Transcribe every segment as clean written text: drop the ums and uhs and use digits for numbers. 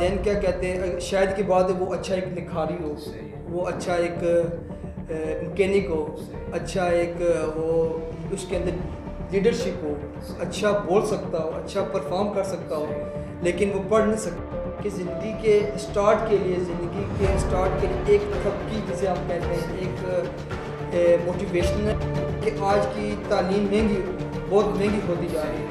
والدین کیا کہتے ہیں، شاید کی بات ہے وہ اچھا ایک لکھاری ہو، وہ اچھا ایک مکینک ہو، اچھا ایک وہ اس کے اندر لیڈرشپ ہو، اچھا بول سکتا ہو، اچھا پرفارم کر سکتا ہو، لیکن وہ پڑھ نہیں سکتا کہ زندگی کے اسٹارٹ کے لیے ایک تھپکی جسے ہم کہتے ہیں، ایک موٹیویشن ہے کہ آج کی تعلیم بہت مہنگی ہوتی جا رہی ہے.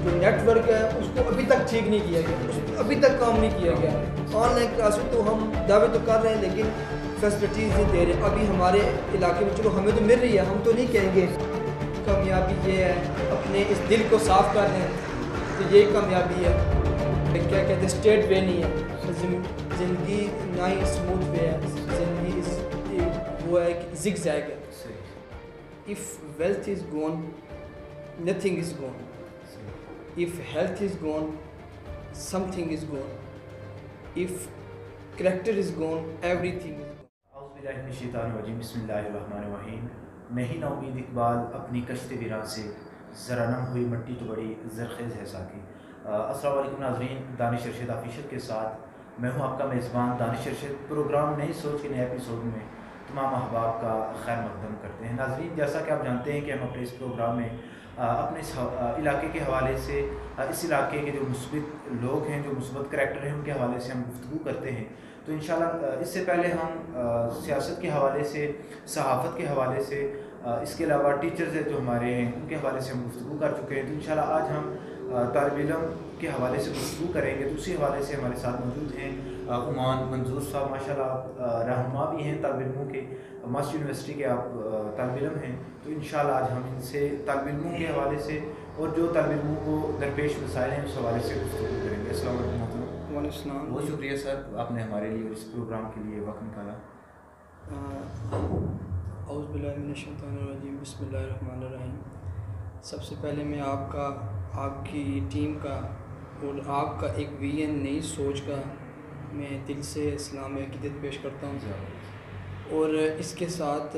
جو نیٹ ورک ہے اس کو ابھی تک ٹھیک نہیں کیا گیا، اس پہ ابھی تک کام نہیں کیا گیا. آن لائن کلاسز تو ہم دعوے تو کر رہے ہیں لیکن فیسلٹیز نہیں دے رہے. ابھی ہمارے علاقے میں چلو ہمیں تو مل رہی ہے، ہم تو نہیں کہیں گے کامیابی یہ ہے اپنے اس دل کو صاف کر لیں تو یہ کامیابی ہے. کیا کہتے ہیں اسٹریٹ وے نہیں ہے زندگی، نہ ہی اسموتھ وے ہے زندگی، وہ ہے کہ زگ زیگ ہے. if wealth is gone nothing is gone, if health is gone something is gone, if character is gone everything is gone. اعوذ باللہ من الشیطان الرجیم، بسم اللہ الرحمن الرحیم. نہیں نا امید اقبال اپنی کشت ویراں سے، ذرا نم ہوئی مٹی تو بڑی زرخیز ہے ساقی. السلام علیکم ناظرین، دانش ارشد آفیشل کے ساتھ میں ہوں آپ کا میزبان دانش ارشد. پروگرام نئی سوچ کے نئے ایپیسوڈ میں تمام احباب کا خیر مقدم کرتے ہیں. ناظرین، جیسا کہ آپ جانتے ہیں کہ ہم اپنے اس پروگرام میں اپنے علاقے کے حوالے سے، اس علاقے کے جو مثبت لوگ ہیں، جو مثبت کریکٹر ہیں، ان کے حوالے سے ہم گفتگو کرتے ہیں. تو انشاءاللہ اس سے پہلے ہم سیاست کے حوالے سے، صحافت کے حوالے سے، اس کے علاوہ ٹیچرز جو ہمارے ہیں ان کے حوالے سے ہم گفتگو کر چکے ہیں. تو انشاءاللہ آج ہم طالب علم کے حوالے سے گفتگو کریں گے. تو اسی حوالے سے ہمارے ساتھ موجود ہیں عمان منظور صاحب، ماشاءاللہ رہنما بھی ہیں طالب علموں کے، ماسٹر یونیورسٹی کے آپ طالب علم ہیں. تو انشاءاللہ آج ہم ان سے طالب علموں کے حوالے سے اور جو طالب علموں کو درپیش مسائل ہیں اس حوالے سے گفتگو کریں گے. السلام علیکم محترم. وعلیکم السلام. بہت شکریہ سر، آپ نے ہمارے لیے اور اس پروگرام کے لیے وقت نکالا. اعوذ باللہ من الشیطان الرجیم، بسم اللہ الرحمن الرحیم. سب سے پہلے میں آپ کی ٹیم کا اور آپ کا ایک ویژن، نئی سوچ کا میں دل سے سلام عقیدت پیش کرتا ہوں. اور اس کے ساتھ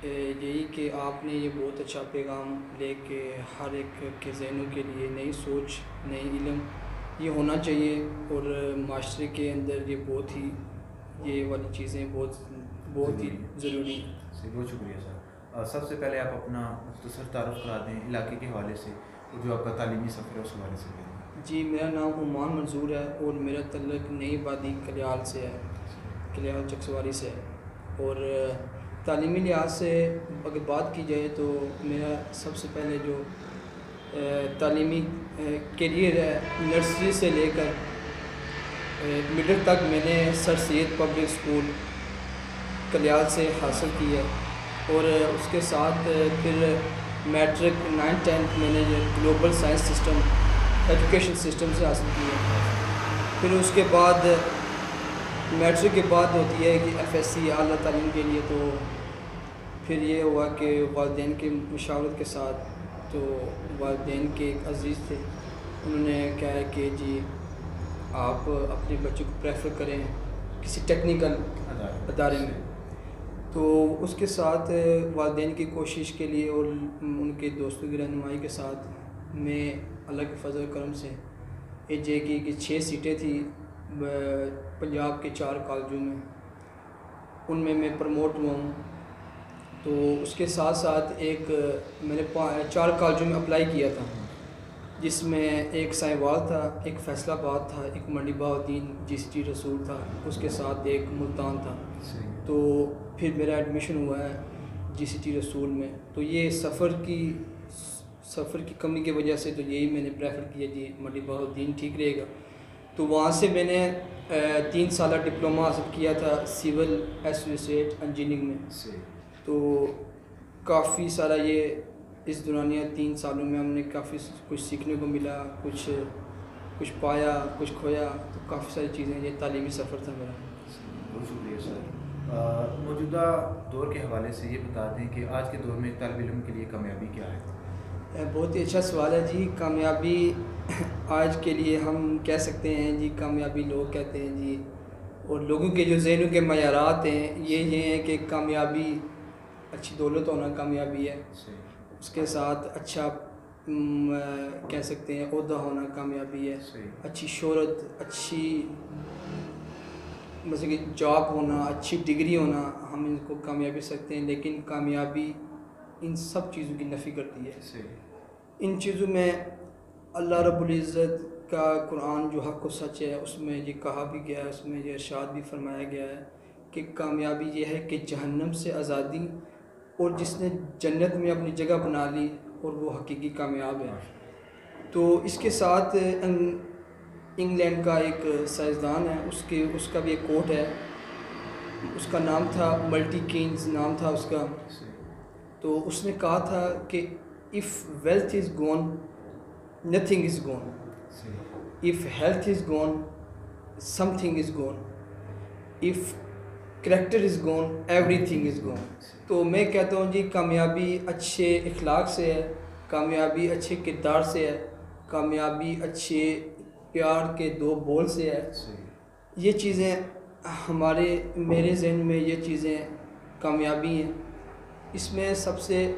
یہی کہ آپ نے یہ بہت اچھا پیغام لے کے ہر ایک کے ذہنوں کے لیے نئی سوچ، نئی علم یہ ہونا چاہیے. اور معاشرے کے اندر یہ بہت ہی، یہ والی چیزیں بہت ہی ضروری ہیں. بہت شکریہ سر. سب سے پہلے آپ اپنا مختصر تعارف کرا دیں علاقے کے حوالے سے، اور جو آپ کا تعلیمی سفر ہے اس حوالے سے. جی، میرا نام عمان منظور ہے اور میرا تعلق نئی آبادی کلیال سے ہے، کلیال چکسواری سے ہے. اور تعلیمی لحاظ سے اگر بات کی جائے تو میرا سب سے پہلے جو تعلیمی کیریئر ہے، نرسری سے لے کر مڈل تک میں نے سر سید پبلک اسکول کلیال سے حاصل کی ہے. اور اس کے ساتھ پھر میٹرک 9th-10th میں نے global science system education system سے حاصل کی ہے. پھر اس کے بعد میٹرک کے بعد ہوتی ہے کہ FSC اعلیٰ تعلیم کے لیے. تو پھر یہ ہوا کہ والدین کی مشاورت کے ساتھ، تو والدین کے ایک عزیز تھے، انہوں نے کہا ہے کہ جی آپ اپنے بچے کو پریفر کریں کسی ٹیکنیکل ادارے میں. تو اس کے ساتھ والدین کی کوشش کے لیے اور ان کے دوستوں کی رہنمائی کے ساتھ میں اللہ کے فضل و کرم سے جے کی 6 سیٹیں تھیں پنجاب کے 4 کالجوں میں، ان میں پروموٹ ہوا ہوں. تو اس کے ساتھ ساتھ ایک میں نے 4 کالجوں میں اپلائی کیا تھا، جس میں ایک سائنوال تھا، ایک فیصل آباد تھا، ایک منڈی بہاؤالدین GCT رسول تھا، اس کے ساتھ ایک ملتان تھا. تو پھر میرا ایڈمیشن ہوا ہے GCT رسول میں. تو یہ سفر کی کمی کی وجہ سے تو یہی میں نے پریفر کیا جی منڈی بہاؤالدین ٹھیک رہے گا. تو وہاں سے میں نے 3 سالہ ڈپلومہ حاصل کیا تھا سول ایسوسیٹ انجینئرنگ میں. تو کافی سارا یہ اس دورانیہ 3 سالوں میں ہم نے کافی کچھ سیکھنے کو ملا، کچھ پایا، کچھ کھویا. تو کافی ساری چیزیں، یہ تعلیمی سفر تھا میرا. بہت شکریہ سر. موجودہ دور کے حوالے سے یہ بتا دیں کہ آج کے دور میں طالب علم کے لیے کامیابی کیا ہے؟ بہت ہی اچھا سوال ہے جی. کامیابی آج کے لیے ہم کہہ سکتے ہیں جی، کامیابی لوگ کہتے ہیں جی، اور لوگوں کے جو ذہنوں کے معیارات ہیں یہ ہیں کہ کامیابی اچھی دولت ہونا کامیابی ہے. اس کے ساتھ اچھا کہہ سکتے ہیں عہدہ ہونا کامیابی ہے، اچھی شہرت، اچھی مثلا کہ جاب ہونا، اچھی ڈگری ہونا، ہم ان کو کامیابی سکتے ہیں، لیکن کامیابی ان سب چیزوں کی نفی کرتی ہے۔ ان چیزوں میں اللہ رب العزت کا قرآن جو حق و سچ ہے اس میں یہ کہا بھی گیا ہے، اس میں یہ ارشاد بھی فرمایا گیا ہے کہ کامیابی یہ ہے کہ جہنم سے آزادی، اور جس نے جنت میں اپنی جگہ بنا لی اور وہ حقیقی کامیاب ہے۔ تو اس کے ساتھ انگلینڈ کا ایک سائنسدان ہے، اس کا بھی ایک کوٹ ہے، اس کا نام تھا ملٹی کینز نام تھا اس کا۔ تو اس نے کہا تھا کہ if wealth is gone nothing is gone, if health is gone something is gone, if character is gone everything is gone۔ تو میں کہتا ہوں جی کامیابی اچھے اخلاق سے ہے، کامیابی اچھے کردار سے ہے، کامیابی اچھے پیار کے دو بول سے ہے۔ یہ چیزیں میرے ذہن میں یہ چیزیں کامیابی ہیں۔ اس میں سب سے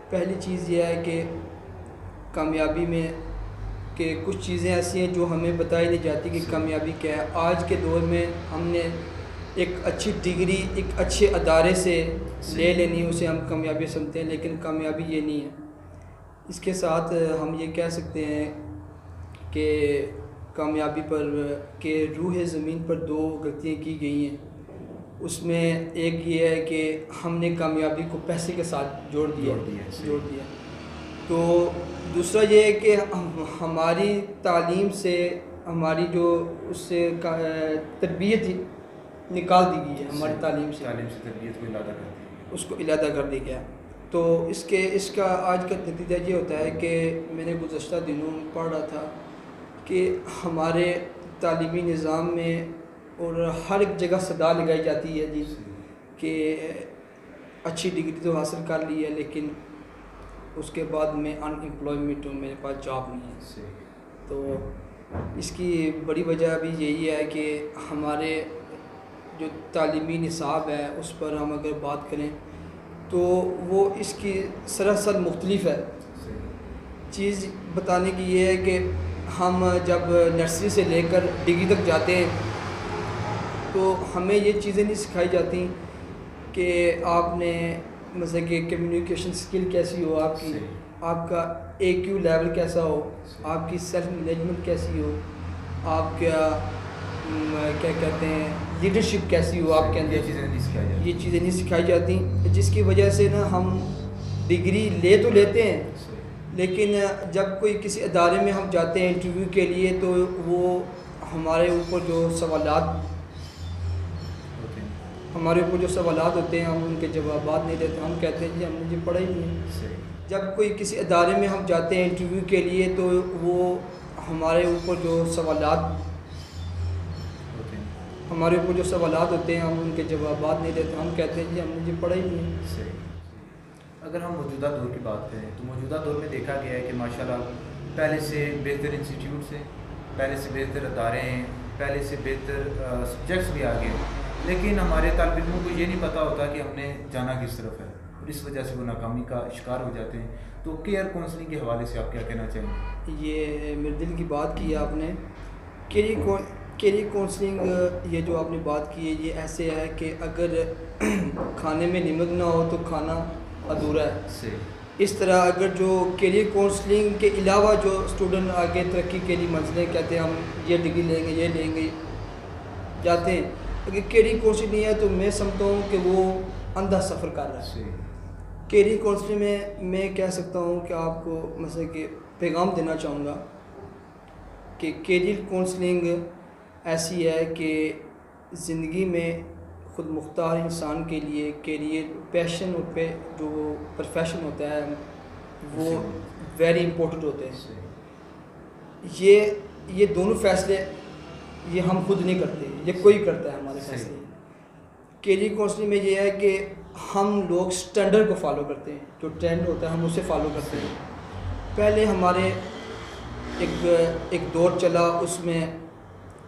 پہلی چیز یہ ہے کہ کامیابی میں کہ کچھ چیزیں ایسی ہیں جو ہمیں بتائی نہیں جاتی کہ کامیابی کیا ہے۔ آج کے دور میں ہم نے ایک اچھی ڈگری ایک اچھے ادارے سے لے لینی، اسے ہم کامیابی سمجھتے ہیں، لیکن کامیابی یہ نہیں ہے۔ اس کے ساتھ ہم یہ کہہ سکتے ہیں کہ کامیابی پر کہ روح زمین پر دو غلطیاں کی گئی ہیں۔ اس میں ایک یہ ہے کہ ہم نے کامیابی کو پیسے کے ساتھ جوڑ دیا۔ تو دوسرا یہ ہے کہ ہماری تعلیم سے ہماری جو اس سے تربیت نکال دی گئی ہے، ہماری تعلیم سے تربیت کو علیحدہ کر دی، اس کو علیحدہ کر دیا گیا۔ تو اس کا آج کا نتیجہ یہ ہوتا ہے کہ میں نے گزشتہ دنوں پڑھ رہا تھا کہ ہمارے تعلیمی نظام میں اور ہر ایک جگہ صدا لگائی جاتی ہے جی کہ اچھی ڈگری تو حاصل کر لی ہے لیکن اس کے بعد میں ان امپلائمنٹ ہوں، میرے پاس جاب نہیں ہے۔ تو اس کی بڑی وجہ بھی یہی ہے کہ ہمارے جو تعلیمی نصاب ہے اس پر ہم اگر بات کریں تو وہ اس کی سراسر مختلف ہے۔ چیز بتانے کی یہ ہے کہ ہم جب نرسری سے لے کر ڈگری تک جاتے ہیں تو ہمیں یہ چیزیں نہیں سکھائی جاتی کہ آپ نے مثلا کہ کمیونیکیشن سکل کیسی ہو، آپ کا اے کیو لیول کیسا ہو، آپ کی سیلف مینجمنٹ کیسی ہو، آپ کیا کہتے ہیں لیڈرشپ کیسی ہو آپ کے اندر، یہ چیزیں نہیں سکھائی جاتی، جس کی وجہ سے نا ہم ڈگری لے تو لیتے ہیں لیکن جب کوئی کسی ادارے میں ہم جاتے ہیں انٹرویو کے لیے تو وہ ہمارے اوپر جو سوالات ہوتے ہیں ہم ان کے جوابات نہیں دیتے، ہم کہتے ہیں جی ہم نے یہ پڑھا ہی نہیں ہے۔ جب کوئی کسی ادارے میں ہم جاتے ہیں انٹرویو کے لیے تو وہ ہمارے اوپر جو سوالات ہوتے ہیں ہم ان کے جوابات نہیں دیتے، ہم کہتے ہیں جی ہم نے یہ پڑھا ہی نہیں ہے۔ اگر ہم موجودہ دور کی بات کریں تو موجودہ دور میں دیکھا گیا ہے کہ ماشاءاللہ پہلے سے بہتر انسٹیٹیوٹس ہیں، پہلے سے بہتر ادارے ہیں، پہلے سے بہتر سبجیکٹس بھی آگے ہیں، لیکن ہمارے طالب علموں کو یہ نہیں پتہ ہوتا کہ ہم نے جانا کس طرف ہے، اور اس وجہ سے وہ ناکامی کا شکار ہو جاتے ہیں۔ تو کیریئر کونسلنگ کے حوالے سے آپ کیا کہنا چاہیں گے؟ یہ میرے دل کی بات کی ہے آپ نے۔ کیریئر کونسلنگ یہ جو آپ نے بات کی ہے یہ ایسے ہے کہ اگر کھانے میں نمک نہ ہو تو کھانا ادھورا ہے۔ اس طرح اگر جو کیریئر کونسلنگ کے علاوہ جو اسٹوڈنٹ آگے ترقی کے لیے منزلیں کہتے ہیں ہم یہ ڈگری لیں گے، یہ لیں گے، جاتے ہیں، اگر کیریئر کونسلنگ نہیں ہے تو میں سمجھتا ہوں کہ وہ اندھا سفر کر رہا ہے۔ کیریئر کونسلنگ میں میں کہہ سکتا ہوں کہ آپ کو مثلا کہ پیغام دینا چاہوں گا کہ کیریئر کونسلنگ ایسی ہے کہ زندگی میں خود مختار انسان کے لیے کیریئر پیشن اور جو پروفیشن ہوتا ہے وہ ویری امپورٹنٹ ہوتے ہیں۔ یہ دونوں فیصلے یہ ہم خود نہیں کرتے، یہ کوئی کرتا ہے ہمارے فیصلے۔ کیریئر کونسلنگ میں یہ ہے کہ ہم لوگ سٹینڈرڈ کو فالو کرتے ہیں، جو ٹرینڈ ہوتا ہے ہم اسے فالو کرتے ہیں۔ پہلے ہمارے ایک دور چلا، اس میں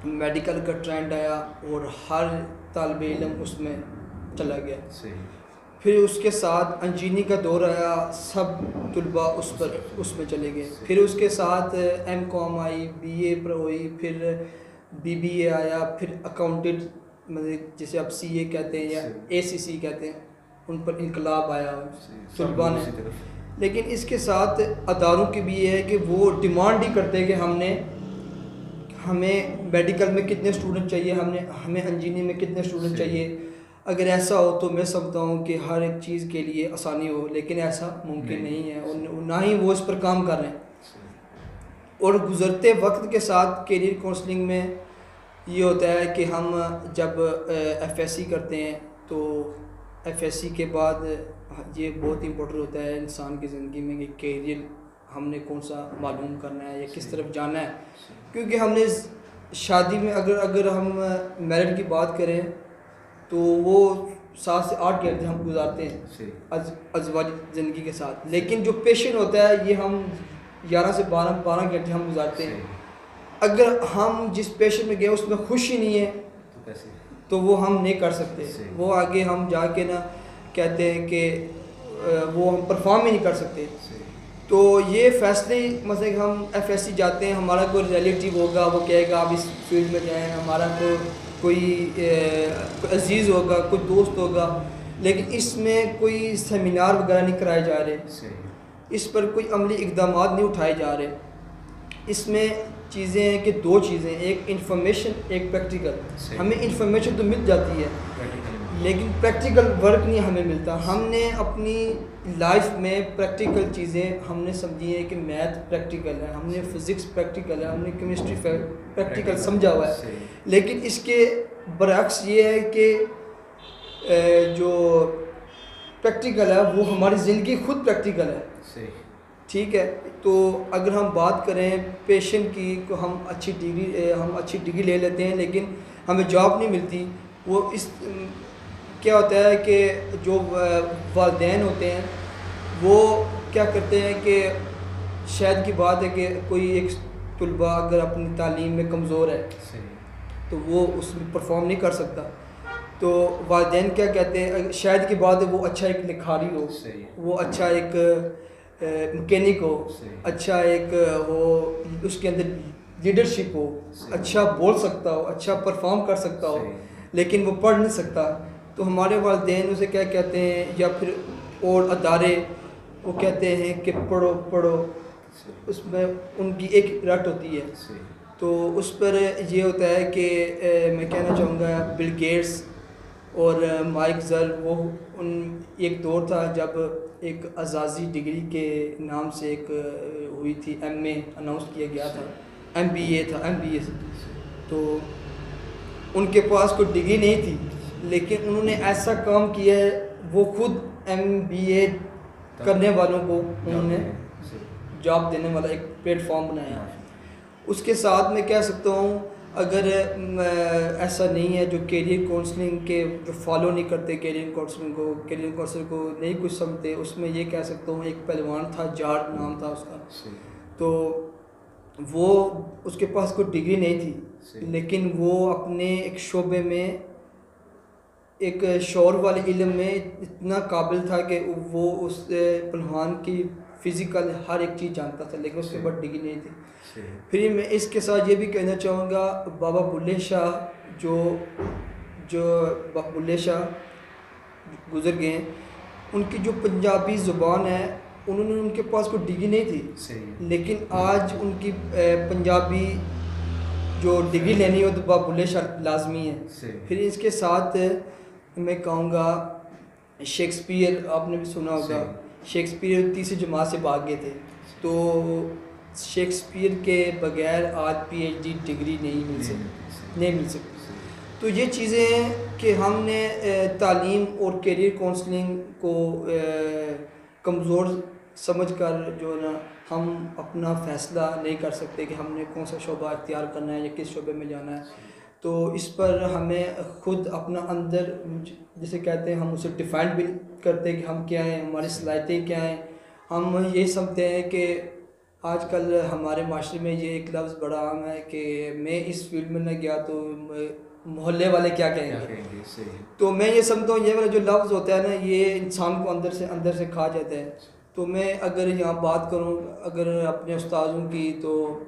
میڈیکل کا ٹرینڈ آیا اور ہر طالب علم اس میں چلا گیا۔ پھر اس کے ساتھ انجینئرنگ کا دور آیا، سب طلباء اس میں چلے گئے. پھر اس کے ساتھ ایم کام آئی، بی اے پر ہوئی، پھر بی بی اے آیا، پھر اکاؤنٹنٹ مطلب جسے آپ سی اے کہتے ہیں یا اے سی سی کہتے ہیں، ان پر انقلاب آیا طلباء نے. لیکن اس کے ساتھ اداروں کی بھی یہ ہے کہ وہ ڈیمانڈ ہی کرتے ہیں کہ ہمیں میڈیکل میں کتنے اسٹوڈنٹ چاہیے، ہمیں انجینئرنگ میں کتنے اسٹوڈنٹ چاہیے. اگر ایسا ہو تو میں سمجھتا ہوں کہ ہر ایک چیز کے لیے آسانی ہو، لیکن ایسا ممکن نہیں ہے، اور نہ ہی وہ اس پر کام کر رہے ہیں. اور گزرتے وقت کے ساتھ کیریئر کونسلنگ میں یہ ہوتا ہے کہ ہم جب ایف ایس سی کرتے ہیں تو ایف ایس سی کے بعد یہ بہت امپورٹنٹ ہوتا ہے انسان کی زندگی میں کہ کیریئر ہم نے کون سا معلوم کرنا ہے یا کس طرف جانا ہے. کیونکہ ہم نے شادی میں اگر ہم میرڈ کی بات کریں تو وہ 7 سے 8 گھنٹے ہم گزارتے ہیں ازواج زندگی کے ساتھ، لیکن جو پیشن ہوتا ہے یہ ہم 11 سے 12 گھنٹے ہم گزارتے ہیں. اگر ہم جس پیشن میں گئے اس میں خوش ہی نہیں ہے تو وہ ہم نہیں کر سکتے. وہ آگے ہم جا کے نا کہتے ہیں کہ وہ ہم پرفارم ہی نہیں کر سکتے. تو یہ فیصلے مثلا کہ ہم ایف ایس سی جاتے ہیں، ہمارا کوئی ریلیٹیو ہوگا وہ کہے گا آپ اس فیلڈ میں جائیں، ہمارا کوئی عزیز ہوگا، کوئی دوست ہوگا، لیکن اس میں کوئی سیمینار وغیرہ نہیں کرائے جا رہے، اس پر کوئی عملی اقدامات نہیں اٹھائے جا رہے. اس میں چیزیں ہیں کہ 2 چیزیں، ایک انفارمیشن، ایک پریکٹیکل. ہمیں انفارمیشن تو مل جاتی ہے لیکن پریکٹیکل ورک نہیں ہمیں ملتا. ہم نے اپنی لائف میں پریکٹیکل چیزیں ہم نے سمجھی ہیں کہ میتھ پریکٹیکل ہے، ہم نے فزکس پریکٹیکل ہے، ہم نے کیمسٹری پریکٹیکل سمجھا ہوا ہے. لیکن اس کے برعکس یہ ہے کہ جو پریکٹیکل ہے وہ ہماری زندگی خود پریکٹیکل ہے. ٹھیک ہے، تو اگر ہم بات کریں پیشن کی تو ہم اچھی ڈگری لے لیتے ہیں لیکن ہمیں جاب نہیں ملتی. وہ اس کیا ہوتا ہے کہ جو والدین ہوتے ہیں وہ کیا کرتے ہیں کہ شاید کی بات ہے کہ کوئی ایک طلباء اگر اپنی تعلیم میں کمزور ہے تو وہ اس میں پرفارم نہیں کر سکتا، تو والدین کیا کہتے ہیں، شاید کی بات ہے وہ اچھا ایک لکھاری ہو، وہ اچھا ایک مکینک ہو، اچھا ایک ہو، اس کے اندر لیڈرشپ ہو، اچھا بول سکتا ہو، اچھا پرفارم کر سکتا ہو، لیکن وہ پڑھ نہیں سکتا. تو ہمارے والدین اسے کیا کہتے ہیں، یا پھر اور ادارے وہ کہتے ہیں کہ پڑھو. اس میں ان کی ایک رٹ ہوتی ہے. تو اس پر یہ ہوتا ہے کہ میں کہنا چاہوں گا بل گیٹس اور مائک زر، وہ ایک دور تھا جب ایک اعزازی ڈگری کے نام سے ایک ہوئی تھی، ایم اے اناؤنس کیا گیا تھا، ایم بی اے تو ان کے پاس کوئی ڈگری نہیں تھی لیکن انہوں نے ایسا کام کیا ہے، وہ خود ایم بی اے کرنے والوں کو انہوں نے جاب دینے والا ایک پلیٹ فارم بنایا. اس کے ساتھ میں کہہ سکتا ہوں اگر ایسا نہیں ہے جو کیریئر کونسلنگ کے جو فالو نہیں کرتے کیریئر کونسلنگ کو نہیں کچھ سمجھتے، اس میں یہ کہہ سکتا ہوں ایک پہلوان تھا، جارڈ نام تھا اس کا، تو وہ اس کے پاس کوئی ڈگری نہیں تھی لیکن وہ اپنے ایک شعبے میں ایک شعور والے علم میں اتنا قابل تھا کہ وہ اس پہلوان کی فزیکل ہر ایک چیز جانتا تھا لیکن اس کے بعد ڈگری نہیں تھی. پھر میں اس کے ساتھ یہ بھی کہنا چاہوں گا بابا بلے شاہ جو بابا بلے شاہ گزر گئے ہیں، ان کی جو پنجابی زبان ہے ان کے پاس کوئی ڈگری نہیں تھی لیکن آج ان کی پنجابی جو ڈگری لینی ہو تو بابا بلے شاہ لازمی ہے. پھر اس کے ساتھ میں کہوں گا شیکسپیئر، آپ نے بھی سنا ہوگا، شیکسپیئر تیسری جماعت سے بھاگ گئے تھے، تو شیکسپیئر کے بغیر آج پی ایچ ڈی ڈگری نہیں مل سکتی. تو یہ چیزیں ہیں کہ ہم نے تعلیم اور کیریئر کونسلنگ کو کمزور سمجھ کر جو ہے نا ہم اپنا فیصلہ نہیں کر سکتے کہ ہم نے کون سا شعبہ اختیار کرنا ہے یا کس شعبے میں جانا ہے. تو اس پر ہمیں خود اپنا اندر جسے کہتے ہیں ہم اسے ڈیفائن بھی کرتے ہیں کہ ہم کیا ہیں، ہماری صلاحیتیں کیا ہیں. ہم یہ سمجھتے ہیں کہ آج کل ہمارے معاشرے میں یہ ایک لفظ بڑا عام ہے کہ میں اس فیلڈ میں نہ گیا تو محلے والے کیا کہیں گے. تو میں یہ سمجھتا ہوں یہ والا جو لفظ ہوتا ہے نا یہ انسان کو اندر سے کھا جاتا ہے. تو میں اگر یہاں بات کروں اگر اپنے استاذوں کی تو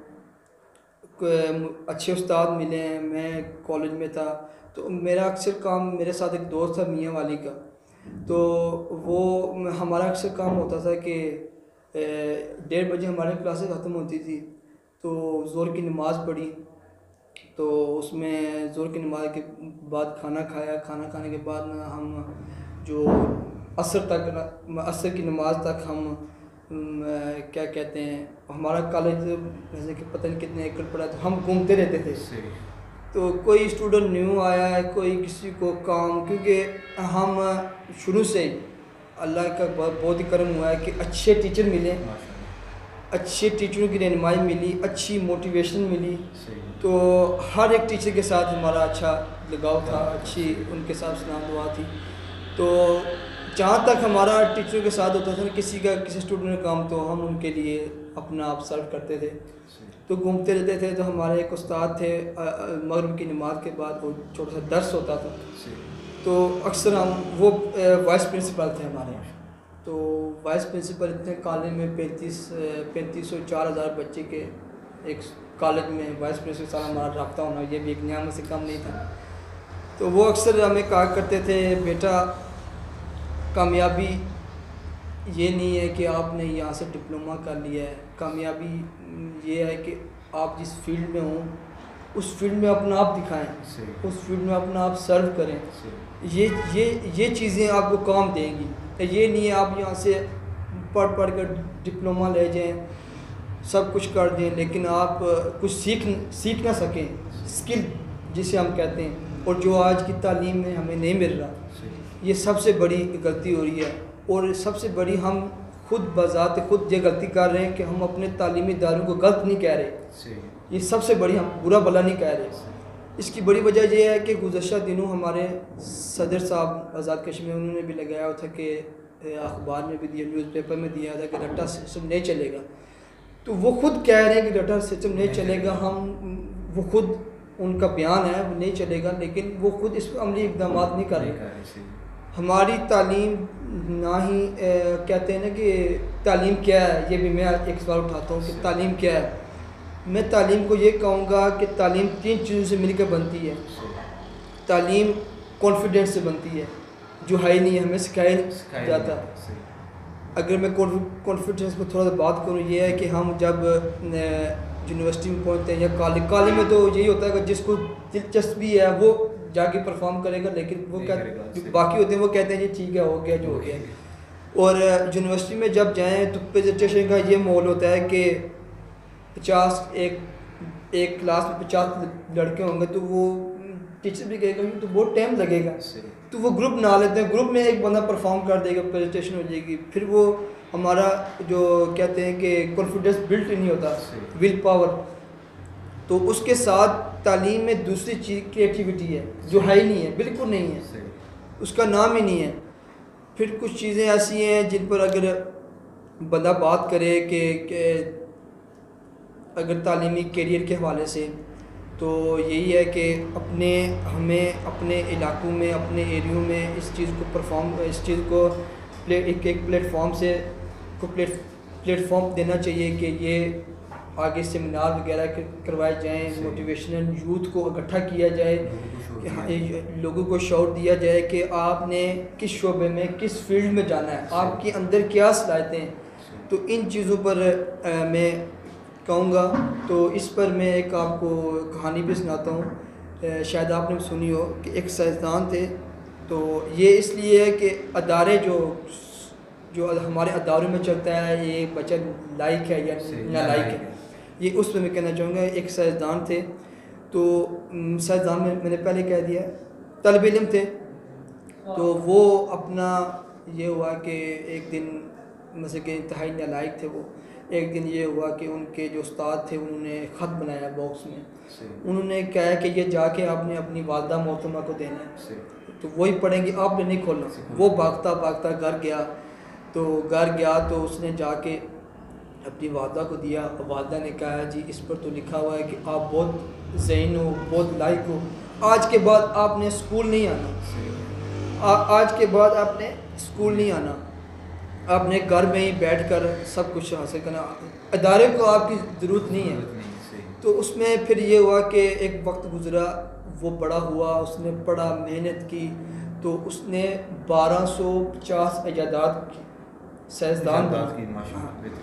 اچھے استاد ملے ہیں. میں کالج میں تھا تو میرا اکثر کام میرے ساتھ ایک دوست تھا میاں والی کا. تو وہ ہمارا اکثر کام ہوتا تھا کہ 1:30 بجے ہماری کلاسیں ختم ہوتی تھی تو ظہر کی نماز پڑھی. تو اس میں ظہر کی نماز کے بعد کھانا کھایا. کھانا کھانے کے بعد ہم جو عصر کی نماز تک ہم کیا کہتے ہیں ہمارا کالج جیسے کہ پتہ نہیں کتنے ایکڑ پڑا تو ہم گھومتے رہتے تھے. تو کوئی اسٹوڈنٹ نیو آیا ہے کوئی کسی کو کام کیونکہ ہم شروع سے ہی اللہ کا بہت ہی کرم ہوا ہے کہ اچھے ٹیچر ملے, اچھے ٹیچروں کی رہنمائی ملی, اچھی موٹیویشن ملی. تو ہر ایک ٹیچر کے ساتھ ہمارا اچھا لگاؤ تھا, اچھی ان کے ساتھ سلام دعا تھی. تو جہاں تک ہمارا ٹیچروں کے ساتھ ہوتا تھا نا کسی اسٹوڈنٹ کا کام تو ہم ان کے لیے اپنا آپ سرو کرتے تھے. تو گھومتے رہتے تھے. تو ہمارے ایک استاد تھے مغرب کی نماز کے بعد وہ چھوٹا سا درس ہوتا تھا. تو اکثر ہم وہ وائس پرنسپل تھے ہمارے. تو وائس پرنسپل اتنے کالج میں 3500-4000 بچے کے ایک کالج میں وائس پرنسپل ساتھ ہمارا رابطہ ہونا یہ بھی ایک نعمت سے کم نہیں تھا. تو وہ اکثر ہمیں کہا کرتے تھے بیٹا کامیابی یہ نہیں ہے کہ آپ نے یہاں سے ڈپلومہ کر لیا ہے. کامیابی یہ ہے کہ آپ جس فیلڈ میں ہوں اس فیلڈ میں اپنا آپ دکھائیں, اس فیلڈ میں اپنا آپ سرو کریں. یہ چیزیں آپ کو کام دیں گی. یہ نہیں ہے آپ یہاں سے پڑھ کر ڈپلومہ لے جائیں سب کچھ کر دیں لیکن آپ کچھ سیکھ نہ سکیں, اسکل جسے ہم کہتے ہیں, اور جو آج کی تعلیم میں ہمیں نہیں مل رہا. یہ سب سے بڑی غلطی ہو رہی ہے. اور سب سے بڑی ہم خود بذات خود یہ غلطی کر رہے ہیں کہ ہم اپنے تعلیمی اداروں کو غلط نہیں کہہ رہے. یہ سب سے بڑی ہم برا بلا نہیں کہہ رہے. اس کی بڑی وجہ یہ ہے کہ گزشتہ دنوں ہمارے صدر صاحب آزاد کشمیر انہوں نے بھی لگایا تھا کہ اخبار میں بھی دیا, نیوز پیپر میں دیا تھا کہ رٹا سسٹم نہیں چلے گا. تو وہ خود کہہ رہے ہیں کہ رٹا سسٹم نہیں چلے گا. وہ خود ان کا بیان ہے وہ نہیں چلے گا لیکن وہ خود اس پہ عملی اقدامات نہیں کر رہے. ہماری تعلیم نہ ہی کہتے ہیں نا کہ تعلیم کیا ہے. یہ بھی میں ایک سوال اٹھاتا ہوں کہ تعلیم کیا ہے. میں تعلیم کو یہ کہوں گا کہ تعلیم 3 چیزوں سے مل کر بنتی ہے. تعلیم کانفیڈنس سے بنتی ہے جو ہے ہی نہیں ہمیں سکھایا جاتا. اگر میں کانفیڈنس میں تھوڑا سا بات کروں یہ ہے کہ ہم جب یونیورسٹی میں پہنچتے ہیں یا کالج میں تو یہی ہوتا ہے کہ جس کو دلچسپی ہے وہ جا کے پرفارم کرے گا لیکن وہ باقی ہوتے ہیں وہ کہتے ہیں جی ٹھیک ہے ہو گیا جو ہو گیا. اور یونیورسٹی میں جب جائیں تو پریزنٹیشن کا یہ ماحول ہوتا ہے کہ 50 ایک کلاس میں 50 لڑکے ہوں گے تو وہ ٹیچر بھی کہے گا تو بہت ٹائم لگے گا. تو وہ گروپ نہ لیتے ہیں. گروپ میں ایک بندہ پرفارم کر دے گا پریزنٹیشن ہو جائے گی. پھر وہ ہمارا جو کہتے ہیں کہ کانفیڈنس بلٹ نہیں ہوتا ول پاور. تو اس کے ساتھ تعلیم میں دوسری چیز کریٹیوٹی ہے جو ہے ہی نہیں ہے بالکل نہیں ہے, اس کا نام ہی نہیں ہے. پھر کچھ چیزیں ایسی ہیں جن پر اگر بندہ بات کرے کہ اگر تعلیمی کیریئر کے حوالے سے تو یہی ہے کہ ہمیں اپنے علاقوں میں اپنے ایریوں میں اس چیز کو ایک پلیٹ فارم دینا چاہیے کہ یہ آگے سیمینار وغیرہ کروائے جائیں, موٹیویشنل یوتھ کو اکٹھا کیا جائے, لوگوں کو شعور دیا جائے کہ آپ نے کس شعبے میں کس فیلڈ میں جانا ہے, آپ کے اندر کیا صلاحیتیں ہیں. تو ان چیزوں پر میں کہوں گا. تو اس پر میں ایک آپ کو کہانی بھی سناتا ہوں, شاید آپ نے سنی ہو کہ ایک سائنسدان تھے. تو یہ اس لیے ہے کہ ادارے جو ہمارے اداروں میں چلتا ہے یہ بچہ لائق ہے یا نالائق ہے, یہ اس پہ میں کہنا چاہوں گا. ایک سائنسدان تھے. تو سائنسدان میں نے پہلے کہہ دیا طالب علم تھے. تو وہ اپنا یہ ہوا کہ ایک دن مثلا کہ انتہائی نالائق تھے وہ. ایک دن یہ ہوا کہ ان کے جو استاد تھے انہوں نے خط بنایا باکس میں. انہوں نے کہا کہ یہ جا کے آپ نے اپنی والدہ محترمہ کو دینا ہے تو وہی پڑھیں گی, آپ نے نہیں کھولنا. وہ بھاگتا گھر گیا. تو اس نے جا کے اپنی والدہ کو دیا. والدہ نے کہا جی اس پر تو لکھا ہوا ہے کہ آپ بہت ذہین ہو, بہت لائق ہو, آج کے بعد آپ نے اسکول نہیں آنا, آج کے بعد آپ نے اسکول نہیں آنا, آپ نے گھر میں ہی بیٹھ کر سب کچھ حاصل کرنا, ادارے کو آپ کی ضرورت نہیں ہے. تو اس میں پھر یہ ہوا کہ ایک وقت گزرا, وہ بڑا ہوا, اس نے پڑھا, محنت کی, تو اس نے 1250 ایجادات کی سائنسدان بنا.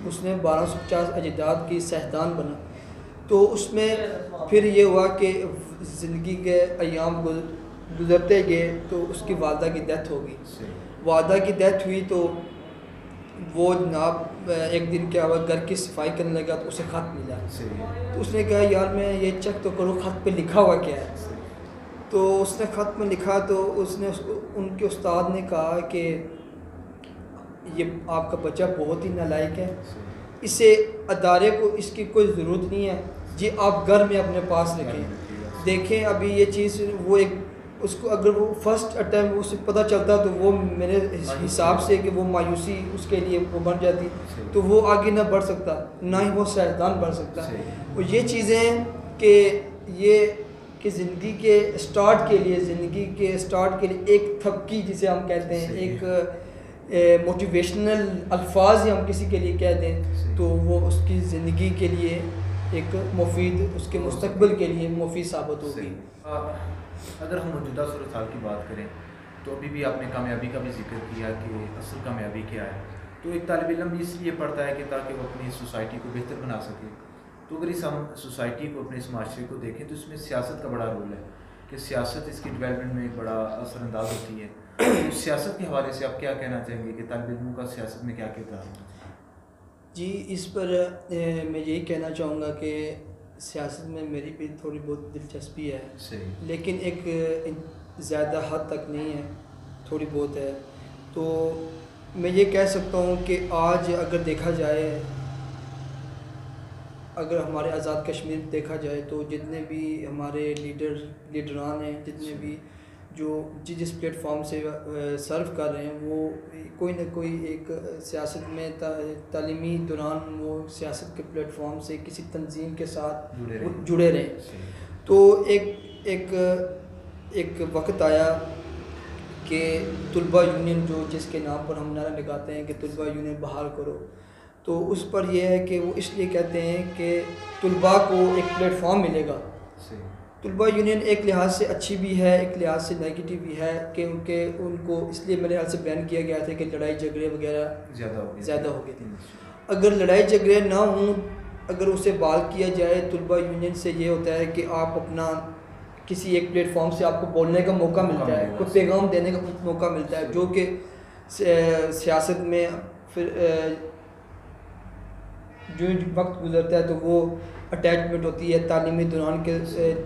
اس نے 1250 ایجادات کی سائنسدان بنا. تو اس میں پھر یہ ہوا کہ زندگی کے ایام گزرتے گئے تو اس کی والدہ کی ڈیتھ ہو گئی. والدہ کی ڈیتھ ہوئی تو وہ جناب ایک دن کیا ہوا, گھر کی صفائی کرنے لگا تو اسے خط ملا. تو اس نے کہا یار میں یہ چیک تو کروں خط پہ لکھا ہوا کیا ہے. تو اس نے خط میں لکھا تو اس نے ان کے استاد نے کہا کہ یہ آپ کا بچہ بہت ہی نالائق ہے, اسے ادارے کو اس کی کوئی ضرورت نہیں ہے, جی آپ گھر میں اپنے پاس رکھیں. دیکھیں ابھی یہ چیز وہ ایک اس کو اگر وہ فرسٹ اٹیمپٹ اسے پتہ چلتا تو وہ میرے حساب سے کہ وہ مایوسی اس کے لیے وہ بن جاتی, تو وہ آگے نہ بڑھ سکتا, نہ ہی وہ سائنسدان بن سکتا. اور یہ چیزیں کہ یہ کہ زندگی کے اسٹارٹ کے لیے ایک تھپکی جسے ہم کہتے ہیں, ایک موٹیویشنل الفاظ ہی ہم کسی کے لیے کہہ دیں تو وہ اس کی زندگی کے لیے ایک مفید, اس کے مستقبل کے لیے مفید ثابت ہوگی. اگر ہم موجودہ صورتحال کی بات کریں تو ابھی بھی آپ نے کامیابی کا بھی ذکر کیا کہ اصل کامیابی کیا ہے. تو ایک طالب علم بھی اس لیے پڑھتا ہے کہ تاکہ وہ اپنی سوسائٹی کو بہتر بنا سکے. تو اگر ہم سوسائٹی کو, اپنے اس معاشرے کو دیکھیں تو اس میں سیاست کا بڑا رول ہے کہ سیاست اس کی ڈیولپمنٹ میں ایک بڑا اثر انداز ہوتی ہے. تو سیاست کے حوالے سے آپ کیا کہنا چاہیں گے کہ طالب علموں کا سیاست میں کیا کردار ہے؟ جی اس پر میں یہی کہنا چاہوں گا کہ سیاست میں میری بھی تھوڑی بہت دلچسپی ہے, لیکن ایک زیادہ حد تک نہیں ہے, تھوڑی بہت ہے. تو میں یہ کہہ سکتا ہوں کہ آج اگر دیکھا جائے, اگر ہمارے آزاد کشمیر دیکھا جائے تو جتنے بھی ہمارے لیڈران ہیں, جتنے بھی جو جس پلیٹ فارم سے سرو کر رہے ہیں, وہ کوئی نہ کوئی ایک سیاست میں تعلیمی دوران وہ سیاست کے پلیٹ فارم سے کسی تنظیم کے ساتھ جڑے رہے. تو ایک وقت آیا کہ طلبہ یونین جو جس کے نام پر ہم نعرہ لگاتے ہیں کہ طلبہ یونین بحال کرو, تو اس پر یہ ہے کہ وہ اس لیے کہتے ہیں کہ طلباء کو ایک پلیٹ فارم ملے گا. طلبہ یونین ایک لحاظ سے اچھی بھی ہے, ایک لحاظ سے نیگیٹو بھی ہے, کیونکہ ان کو اس لیے میرے خیال سے بین کیا گیا تھا کہ لڑائی جھگڑے وغیرہ زیادہ ہو گئے تھے. اگر لڑائی جھگڑے نہ ہوں, اگر اسے بحال کیا جائے, طلبہ یونین سے یہ ہوتا ہے کہ آپ اپنا کسی ایک پلیٹ فارم سے آپ کو بولنے کا موقع ملتا ہے, کوئی پیغام دینے کا موقع ملتا ہے, جو کہ سیاست میں پھر جو وقت گزرتا ہے تو وہ اٹیچمنٹ ہوتی ہے, تعلیمی دوران کے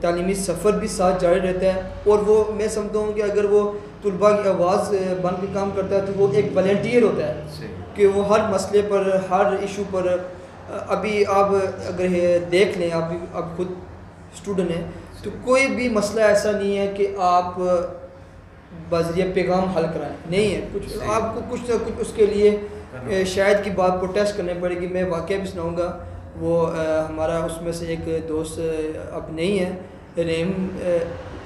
تعلیمی سفر بھی ساتھ جاری رہتا ہے. اور وہ میں سمجھتا ہوں کہ اگر وہ طلباء کی آواز بن کے کام کرتا ہے تو وہ ایک والنٹیئر ہوتا ہے کہ وہ ہر مسئلے پر, ہر ایشو پر, ابھی آپ اگر دیکھ لیں, آپ خود اسٹوڈنٹ ہیں, تو کوئی بھی مسئلہ ایسا نہیں ہے کہ آپ بذریعہ پیغام حل کرائیں, نہیں ہے. کچھ آپ کو کچھ نہ کچھ اس کے لیے شاید کی بات پروٹیسٹ کرنے پڑے گی. میں واقعہ بھی سناؤں گا, وہ ہمارا اس میں سے ایک دوست اب نہیں ہے, رحیم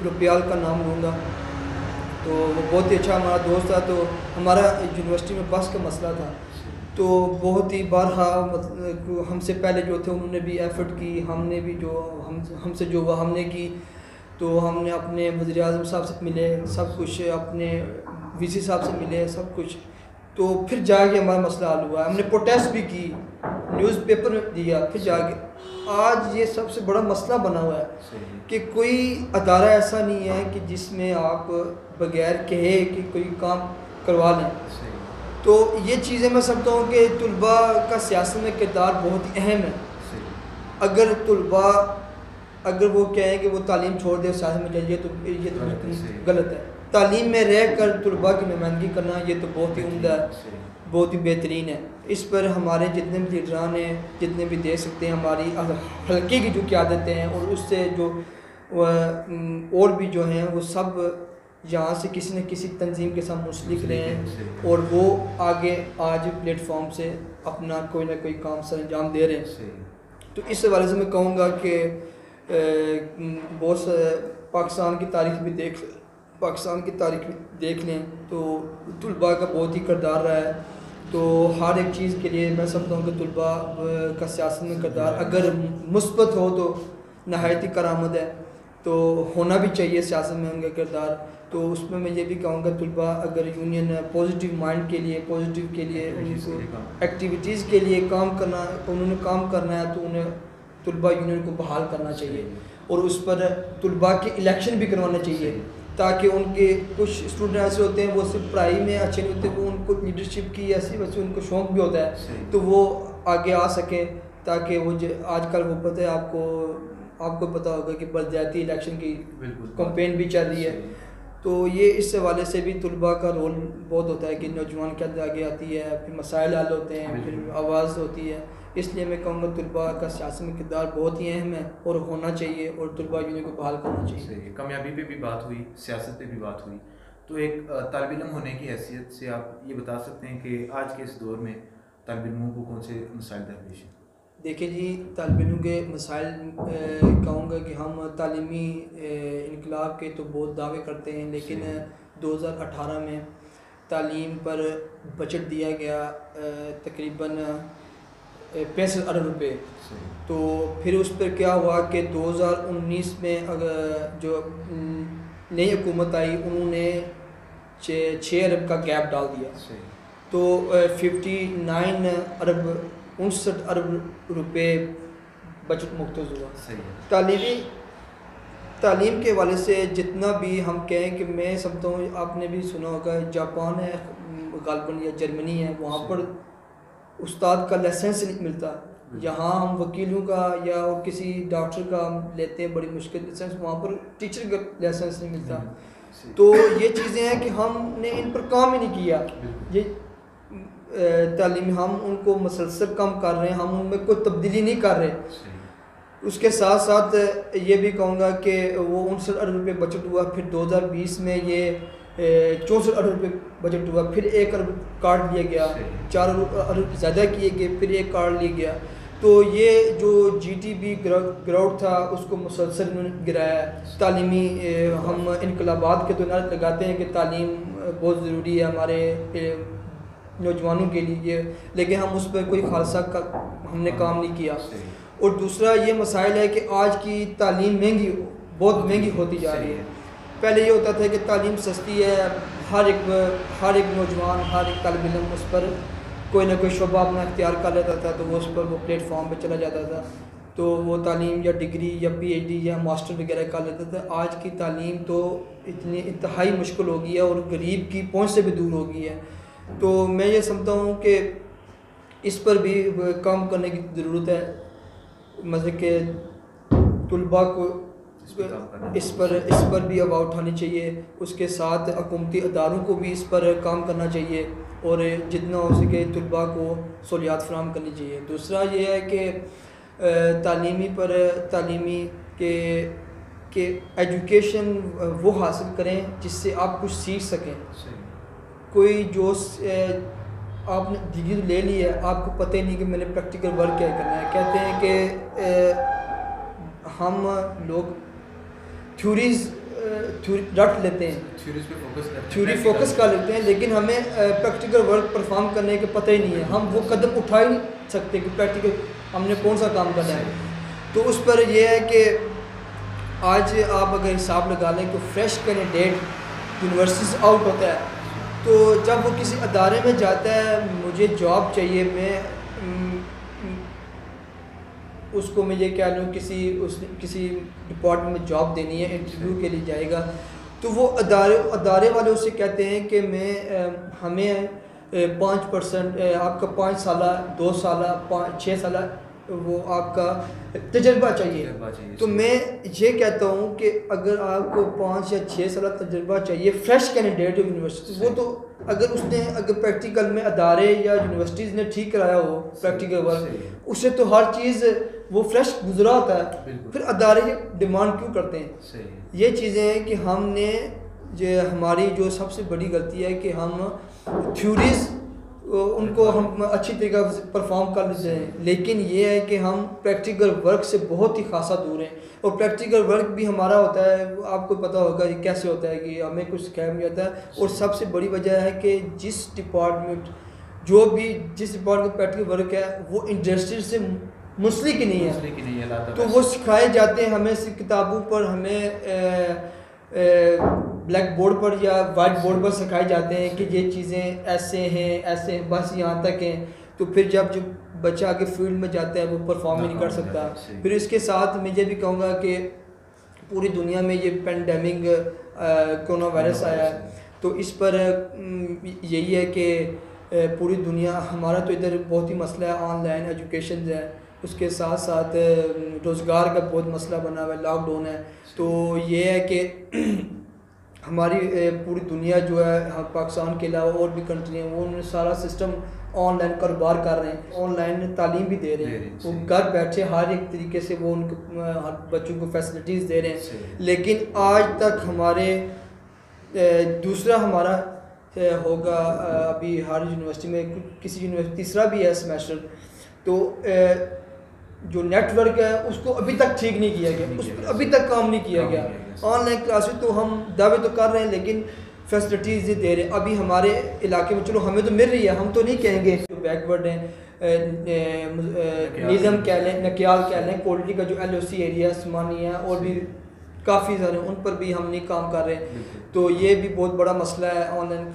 روپیال کا نام لوں گا, تو وہ بہت ہی اچھا ہمارا دوست تھا. تو ہمارا یونیورسٹی میں بس کا مسئلہ تھا, تو بہت ہی بارہا ہم سے پہلے جو تھے انہوں نے بھی ایفرٹ کی, ہم نے بھی جو ہم سے جو وہ ہم نے کی. تو ہم نے اپنے وزیر اعظم صاحب سے ملے, سب کچھ, اپنے وی سی صاحب سے ملے, سب کچھ. تو پھر جا کے ہمارا مسئلہ حل ہوا. ہم نے پروٹیسٹ بھی کی, نیوز پیپر دیا, پھر جا کے آج یہ سب سے بڑا مسئلہ بنا ہوا ہے کہ کوئی ادارہ ایسا نہیں ہے کہ جس میں آپ بغیر کہے کہ کوئی کام کروا لیں. تو یہ چیزیں میں سمجھتا ہوں کہ طلباء کا سیاست میں کردار بہت ہی اہم ہے. اگر طلباء اگر وہ کہیں کہ وہ تعلیم چھوڑ دے سیاست میں جائیے تو یہ تو غلط ہے. تعلیم میں رہ کر طلباء کی نمائندگی کرنا یہ تو بہت ہی عمدہ ہے, بہت ہی بہترین ہے. اس پر ہمارے جتنے بھی لیڈران ہیں, جتنے بھی دیکھ سکتے ہیں, ہماری حلقے کی جو قیادتیں ہیں اور اس سے جو اور بھی جو ہیں وہ سب یہاں سے کسی نہ کسی تنظیم کے ساتھ منسلک رہے ہیں اور وہ آگے آج پلیٹ فارم سے اپنا کوئی نہ کوئی کام سر انجام دے رہے ہیں. تو اس حوالے سے میں کہوں گا کہ بہت پاکستان کی تاریخ بھی دیکھ لیں تو طلباء کا بہت ہی کردار رہا ہے. تو ہر ایک چیز کے لیے میں سمجھتا ہوں کہ طلباء کا سیاست میں کردار اگر مثبت ہو تو نہایت ہی کرامت ہے, تو ہونا بھی چاہیے سیاست میں ان کا کردار. تو اس میں میں یہ بھی کہوں گا طلباء اگر یونین پازیٹیو مائنڈ کے لیے پازیٹیو کے لیے ان کو ایکٹیویٹیز کے لیے انہوں نے کام کرنا ہے تو انہیں طلباء یونین کو بحال کرنا چاہیے اور اس پر طلباء کے الیکشن بھی کروانا چاہیے تاکہ ان کے کچھ اسٹوڈنٹ ایسے ہوتے ہیں وہ صرف پڑھائی میں اچھے نہیں ہوتے, وہ ان کو لیڈرشپ کی ایسی ویسے ان کو شوق بھی ہوتا ہے تو وہ آگے آ سکیں تاکہ وہ آج کل وہ پتہ ہے آپ کو پتہ ہوگا کہ بلدیاتی الیکشن کی کمپین بھی چل رہی ہے. تو یہ اس حوالے سے بھی طلباء کا رول بہت ہوتا ہے کہ نوجوان کے اندر آگے آتی ہے, پھر مسائل حل ہوتے ہیں, پھر آواز ہوتی ہے. اس لیے میں کہوں گا طلباء کا سیاست میں کردار بہت ہی اہم ہے اور ہونا چاہیے اور طلباء یونین کو بحال کرنا چاہیے. کامیابی پہ بھی بات ہوئی, سیاست پہ بھی بات ہوئی, تو ایک طالب علم ہونے کی حیثیت سے آپ یہ بتا سکتے ہیں کہ آج کے اس دور میں طالب علموں کو کون سے مسائل درپیش ہیں؟ دیکھیں جی, طالب علموں کے مسائل کہوں گا کہ ہم تعلیمی انقلاب کے تو بہت دعوے کرتے ہیں, لیکن 2018 میں تعلیم پر بجٹ دیا گیا تقریباً 65 ارب روپے. تو پھر اس پر کیا ہوا کہ 2019 میں جو نئی حکومت آئی انہوں نے 6 ارب کا گیپ ڈال دیا, تو 59 ارب روپے بجٹ مختص ہوا. تعلیم کے حوالے سے جتنا بھی ہم کہیں کہ میں سمجھتا ہوں, آپ نے بھی سنا ہوگا جاپان ہے غالباً یا جرمنی ہے, وہاں پر استاد کا لائسنس نہیں ملتا. یہاں ہم وکیلوں کا یا کسی ڈاکٹر کا ہم لیتے ہیں بڑی مشکل لائسنس, وہاں پر ٹیچر کا لائسنس نہیں ملتا. تو یہ چیزیں ہیں کہ ہم نے ان پر کام ہی نہیں کیا. یہ تعلیم ہم ان کو مسلسل کم کر رہے ہیں, ہم ان میں کوئی تبدیلی نہیں کر رہے. اس کے ساتھ ساتھ یہ بھی کہوں گا کہ وہ 59 ارب روپے بجٹ ہوا, پھر 2020 میں یہ 64 ارب روپے بجٹ ہوا, پھر 1 ارب کاٹ لیا گیا, 4 ارب زیادہ کیے گئے, پھر 1 کاٹ لیا گیا. تو یہ جو جی ٹی بی گراؤٹ تھا اس کو مسلسل انہوں نے گرایا. تعلیمی ہم انقلابات کے تو نعرے لگاتے ہیں کہ تعلیم بہت ضروری ہے ہمارے نوجوانوں کے لیے, لیکن ہم اس پہ کوئی خالصہ ہم نے کام نہیں کیا. اور دوسرا یہ مسائل ہے کہ آج کی تعلیم بہت مہنگی ہوتی جا رہی ہے. پہلے یہ ہوتا تھا کہ تعلیم سستی ہے, ہر ایک نوجوان ہر ایک طالب علم اس پر کوئی نہ کوئی شعبہ اپنا اختیار کر لیتا تھا, تو وہ اس پر وہ پلیٹ فارم پہ چلا جاتا تھا, تو وہ تعلیم یا ڈگری یا پی ایچ ڈی یا ماسٹر وغیرہ کر لیتا تھا. آج کی تعلیم تو اتنی انتہائی مشکل ہو گئی ہے اور غریب کی پہنچ سے بھی دور ہو گئی ہے. تو میں یہ سمجھتا ہوں کہ اس پر بھی کام کرنے کی ضرورت ہے, مطلب کہ طلباء کو اس پر بھی آواز اٹھانی چاہیے. اس کے ساتھ حکومتی اداروں کو بھی اس پر کام کرنا چاہیے اور جتنا ہو سکے طلباء کو سہولیات فراہم کرنی چاہیے. دوسرا یہ ہے کہ تعلیمی کہ ایجوکیشن وہ حاصل کریں جس سے آپ کچھ سیکھ سکیں. کوئی جو آپ نے ڈگری لے لی ہے, آپ کو پتہ ہی نہیں کہ میں نے پریکٹیکل ورک کیا کرنا ہے. کہتے ہیں کہ ہم لوگ تھیوریز رٹ لیتے ہیں, تھیوری فوکس کر لیتے ہیں, لیکن ہمیں پریکٹیکل ورک پرفارم کرنے کے پتہ ہی نہیں ہے. ہم وہ قدم اٹھا ہی نہیں سکتے کہ پریکٹیکل ہم نے کون سا کام کرنا ہے. تو اس پر یہ ہے کہ آج آپ اگر حساب لگا لیں کہ فریش کینڈیڈیٹ یونیورسٹی سے آؤٹ ہوتا ہے, تو جب وہ کسی ادارے میں جاتا ہے, مجھے جاب چاہیے, میں اس کو میں یہ کہہ لوں کسی ڈپارٹمنٹ میں جاب دینی ہے, انٹرویو کے لیے جائے گا, تو وہ ادارے والے اسے کہتے ہیں کہ ہمیں 5% آپ کا 5 سالہ 2 سالہ 6 سالہ وہ آپ کا تجربہ چاہیے. تو میں یہ کہتا ہوں کہ اگر آپ کو 5 یا 6 سالہ تجربہ چاہیے فریش کینڈیڈیٹ یونیورسٹی, وہ تو اگر پریکٹیکل میں ادارے یا یونیورسٹیز نے ٹھیک کرایا ہو پریکٹیکل ورک, اسے تو ہر چیز وہ فریش گزرا ہوتا ہے, پھر ادارے ڈیمانڈ کیوں کرتے ہیں؟ یہ چیزیں ہیں کہ ہم نے یہ ہماری جو سب سے بڑی غلطی ہے کہ ہم تھیوریز ان کو ہم اچھی طریقہ سے پرفارم کر لیتے ہیں، لیکن یہ ہے کہ ہم پریکٹیکل ورک سے بہت ہی خاصا دور ہیں. اور پریکٹیکل ورک بھی ہمارا ہوتا ہے، آپ کو پتہ ہوگا یہ کیسے ہوتا ہے کہ ہمیں کچھ سکھایا نہیں جاتا ہے. اور سب سے بڑی وجہ ہے کہ جس ڈپارٹمنٹ پریکٹیکل ورک ہے وہ انڈسٹری سے منسلک نہیں ہے، تو وہ سکھائے جاتے ہیں ہمیں کتابوں پر، ہمیں بلیک بورڈ پر یا وائٹ بورڈ پر سکھائے جاتے ہیں کہ یہ چیزیں ایسے ہیں بس یہاں تک ہیں. تو پھر جب بچہ آگے فیلڈ میں جاتا ہے وہ پرفارم نہیں کر سکتا. پھر اس کے ساتھ میں یہ بھی کہوں گا کہ پوری دنیا میں یہ پینڈیمک کرونا وائرس آیا ہے، تو اس پر یہی ہے کہ پوری دنیا، ہمارا تو ادھر بہت ہی مسئلہ ہے، آن لائن ایجوکیشن ہے، اس کے ساتھ ساتھ روزگار کا بہت مسئلہ بنا ہوا ہے، لاک ڈاؤن ہے. تو یہ ہے کہ ہماری پوری دنیا جو ہے، پاکستان کے علاوہ اور بھی کنٹری ہیں، وہ انہوں نے سارا سسٹم آن لائن کاروبار کر رہے ہیں، آن لائن تعلیم بھی دے رہے ہیں. وہ گھر بیٹھے ہر ایک طریقے سے وہ ان کو بچوں کو فیسلٹیز دے رہے ہیں. لیکن آج تک ہمارے دوسرا ہمارا ہوگا ابھی ہر یونیورسٹی میں، کسی یونیورسٹی تیسرا بھی ہے سیمیسٹر، تو جو نیٹ ورک ہے اس کو ابھی تک ٹھیک نہیں کیا گیا، اس پر ابھی تک کام نہیں کیا گیا. آن لائن کلاسز تو ہم دعوے تو کر رہے ہیں لیکن فیسلٹیز دے رہے ہیں. ابھی ہمارے علاقے میں چلو ہمیں تو مل رہی ہے، ہم تو نہیں کہیں گے جو بیکورڈ ہیں، نیلم کہہ لیں، نکیال کہہ لیں، کوٹلی کا جو LOC ایریا سمانیہ اور بھی کافی سارے، ان پر بھی ہم نہیں کام کر رہے. تو یہ بھی بہت بڑا مسئلہ ہے. آن لائن